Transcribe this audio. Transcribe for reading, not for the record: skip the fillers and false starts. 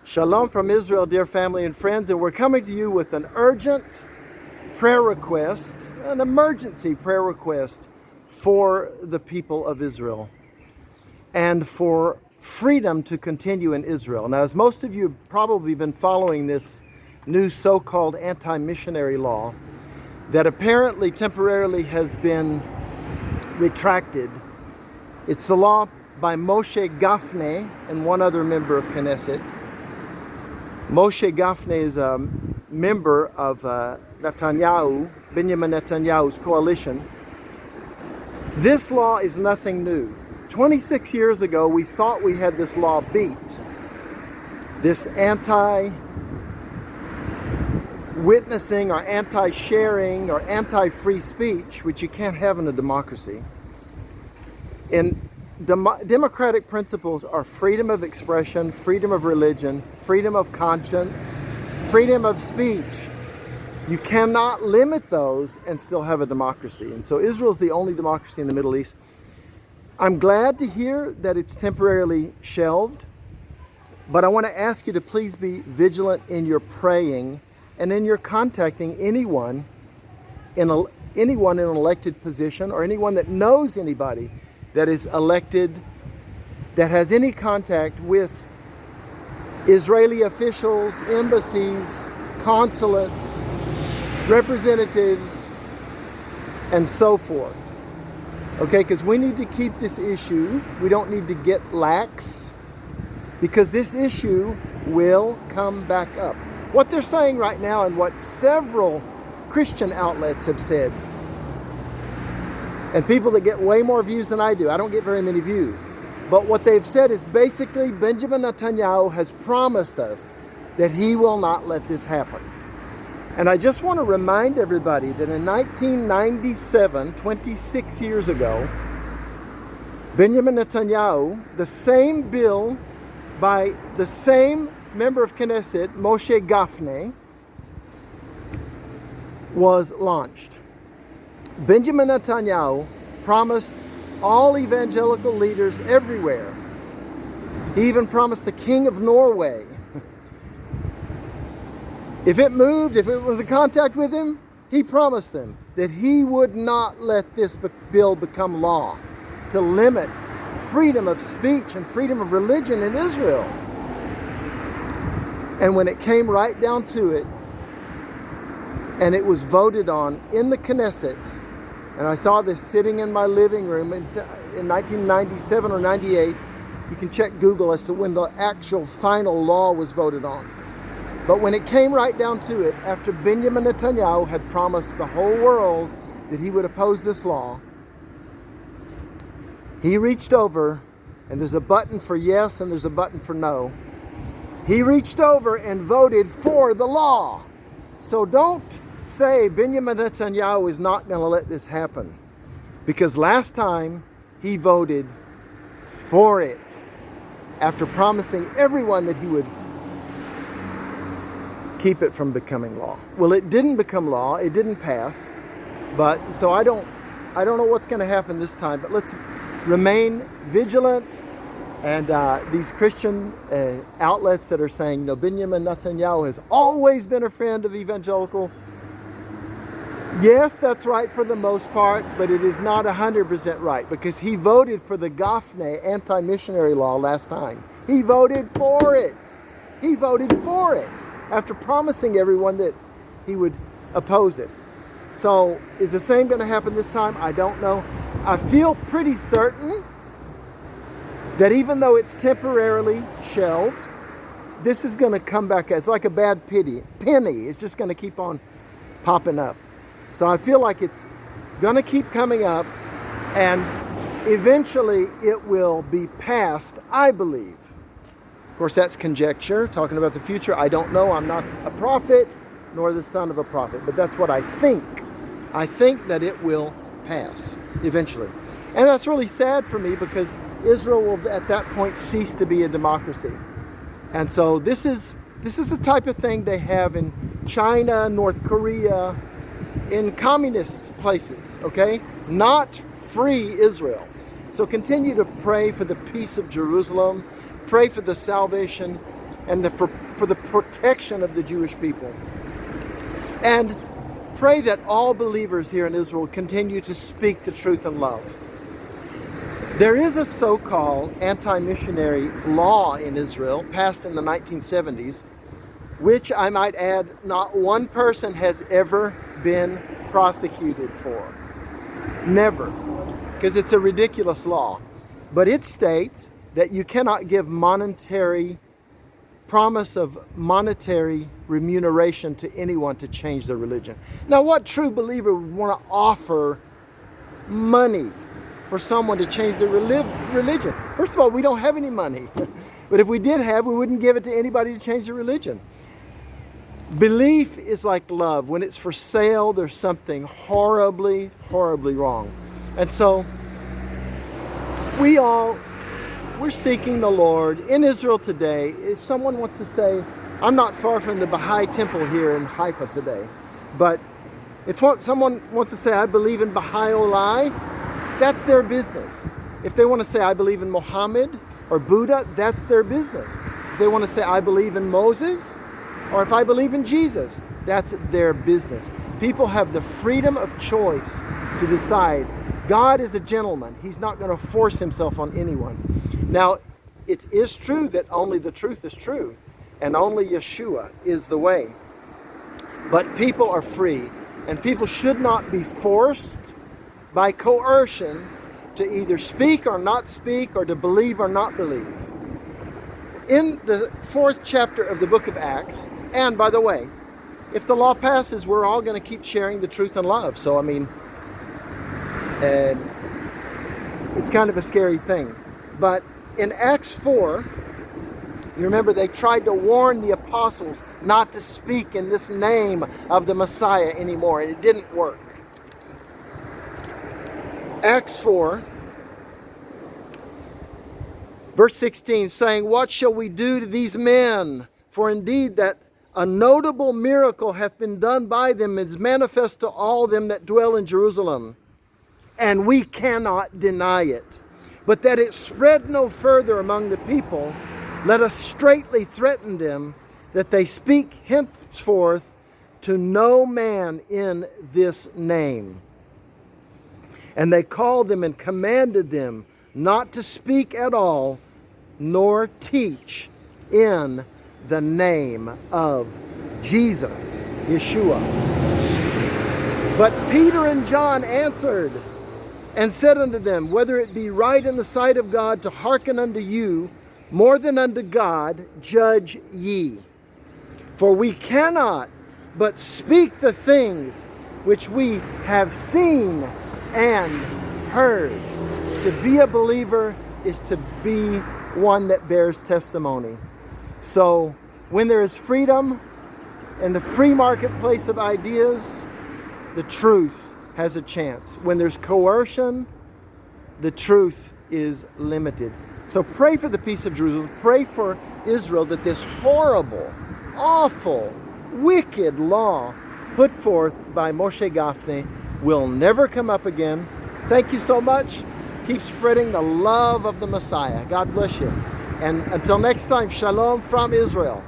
Shalom from Israel, dear family and friends, and we're coming to you with an urgent prayer request, an emergency prayer request for the people of Israel and for freedom to continue in Israel. Now, as most of you have probably been following this new so-called anti-missionary law that apparently temporarily has been retracted. It's the law by Moshe Gafne and one other member of Knesset. Moshe Gafne is a member of Netanyahu, Benyamin Netanyahu's coalition. This law is nothing new. 26 years ago, we thought we had this law beat. This anti-witnessing or anti-sharing or anti-free speech, which you can't have in a democracy. And democratic principles are freedom of expression, freedom of religion, freedom of conscience, freedom of speech. You cannot limit those and still have a democracy. And so Israel's the only democracy in the Middle East. I'm glad to hear that it's temporarily shelved, but I want to ask you to please be vigilant in your praying and in your contacting anyone in an elected position or anyone that knows anybody that is elected, that has any contact with Israeli officials, embassies, consulates, representatives, and so forth. Okay, because we need to keep this issue. We don't need to get lax, because this issue will come back up. What they're saying right now, and what several Christian outlets have said, and people that get way more views than I do. I don't get very many views. But what they've said is basically Benjamin Netanyahu has promised us that he will not let this happen. And I just want to remind everybody that in 1997, 26 years ago, Benjamin Netanyahu, the same bill by the same member of Knesset, Moshe Gafne, was launched. Benjamin Netanyahu promised all evangelical leaders everywhere. He even promised the King of Norway. If it moved, if it was in contact with him, he promised them that he would not let this bill become law to limit freedom of speech and freedom of religion in Israel. And when it came right down to it, and it was voted on in the Knesset, and I saw this sitting in my living room in 1997 or 98. You can check Google as to when the actual final law was voted on. But when it came right down to it, after Benjamin Netanyahu had promised the whole world that he would oppose this law, he reached over, and there's a button for yes and there's a button for no. He reached over and voted for the law. So don't say Benjamin Netanyahu is not going to let this happen, because last time he voted for it after promising everyone that he would keep it from becoming law. Well, it didn't become law, it didn't pass, but so I don't know what's going to happen this time, but let's remain vigilant. And these Christian outlets that are saying, no, Benjamin Netanyahu has always been a friend of evangelical. Yes, that's right for the most part, but it is not 100% right, because he voted for the Gafne anti-missionary law last time. He voted for it. He voted for it after promising everyone that he would oppose it. So is the same going to happen this time? I don't know. I feel pretty certain that even though it's temporarily shelved, this is going to come back. It's like a bad penny. It's just going to keep on popping up. So I feel like it's going to keep coming up, and eventually it will be passed, I believe. Of course, that's conjecture, talking about the future. I don't know. I'm not a prophet, nor the son of a prophet, but that's what I think. I think that it will pass eventually. And that's really sad for me, because Israel will at that point cease to be a democracy. And so this is the type of thing they have in China, North Korea, in communist places, okay? Not free Israel. So continue to pray for the peace of Jerusalem. Pray for the salvation and for the protection of the Jewish people. And pray that all believers here in Israel continue to speak the truth in love. There is a so-called anti-missionary law in Israel passed in the 1970s, which I might add, not one person has ever been prosecuted for. Never. Because it's a ridiculous law. But it states that you cannot give promise of monetary remuneration to anyone to change their religion. Now, what true believer would want to offer money for someone to change their religion? First of all, we don't have any money. But if we did have, we wouldn't give it to anybody to change their religion. Belief is like love. When it's for sale, there's something horribly, horribly wrong. And so, we're seeking the Lord in Israel today. If someone wants to say, I'm not far from the Baha'i temple here in Haifa today, but if someone wants to say, I believe in Baha'i Olai, that's their business. If they want to say, I believe in Muhammad or Buddha, that's their business. If they want to say, I believe in Moses, or if I believe in Jesus, that's their business. People have the freedom of choice to decide. God is a gentleman. He's not going to force himself on anyone. Now, it is true that only the truth is true, and only Yeshua is the way. But people are free, and people should not be forced by coercion to either speak or not speak, or to believe or not believe. In the 4th chapter of the book of Acts, and by the way, if the law passes, we're all going to keep sharing the truth and love. So, I mean, it's kind of a scary thing. But in Acts 4, you remember they tried to warn the apostles not to speak in this name of the Messiah anymore, and it didn't work. Acts 4, verse 16, saying, What shall we do to these men? For indeed that a notable miracle hath been done by them, is manifest to all them that dwell in Jerusalem. And we cannot deny it. But that it spread no further among the people, let us straitly threaten them, that they speak henceforth to no man in this name. And they called them and commanded them not to speak at all, nor teach in the name of Jesus, Yeshua. But Peter and John answered and said unto them, Whether it be right in the sight of God to hearken unto you more than unto God, judge ye. For we cannot but speak the things which we have seen and heard. To be a believer is to be one that bears testimony. So when there is freedom in the free marketplace of ideas, the truth has a chance. When there's coercion, the truth is limited. So pray for the peace of Jerusalem. Pray for Israel, that this horrible, awful, wicked law put forth by Moshe Gafne will never come up again. Thank you so much. Keep spreading the love of the Messiah. God bless you. And until next time, shalom from Israel.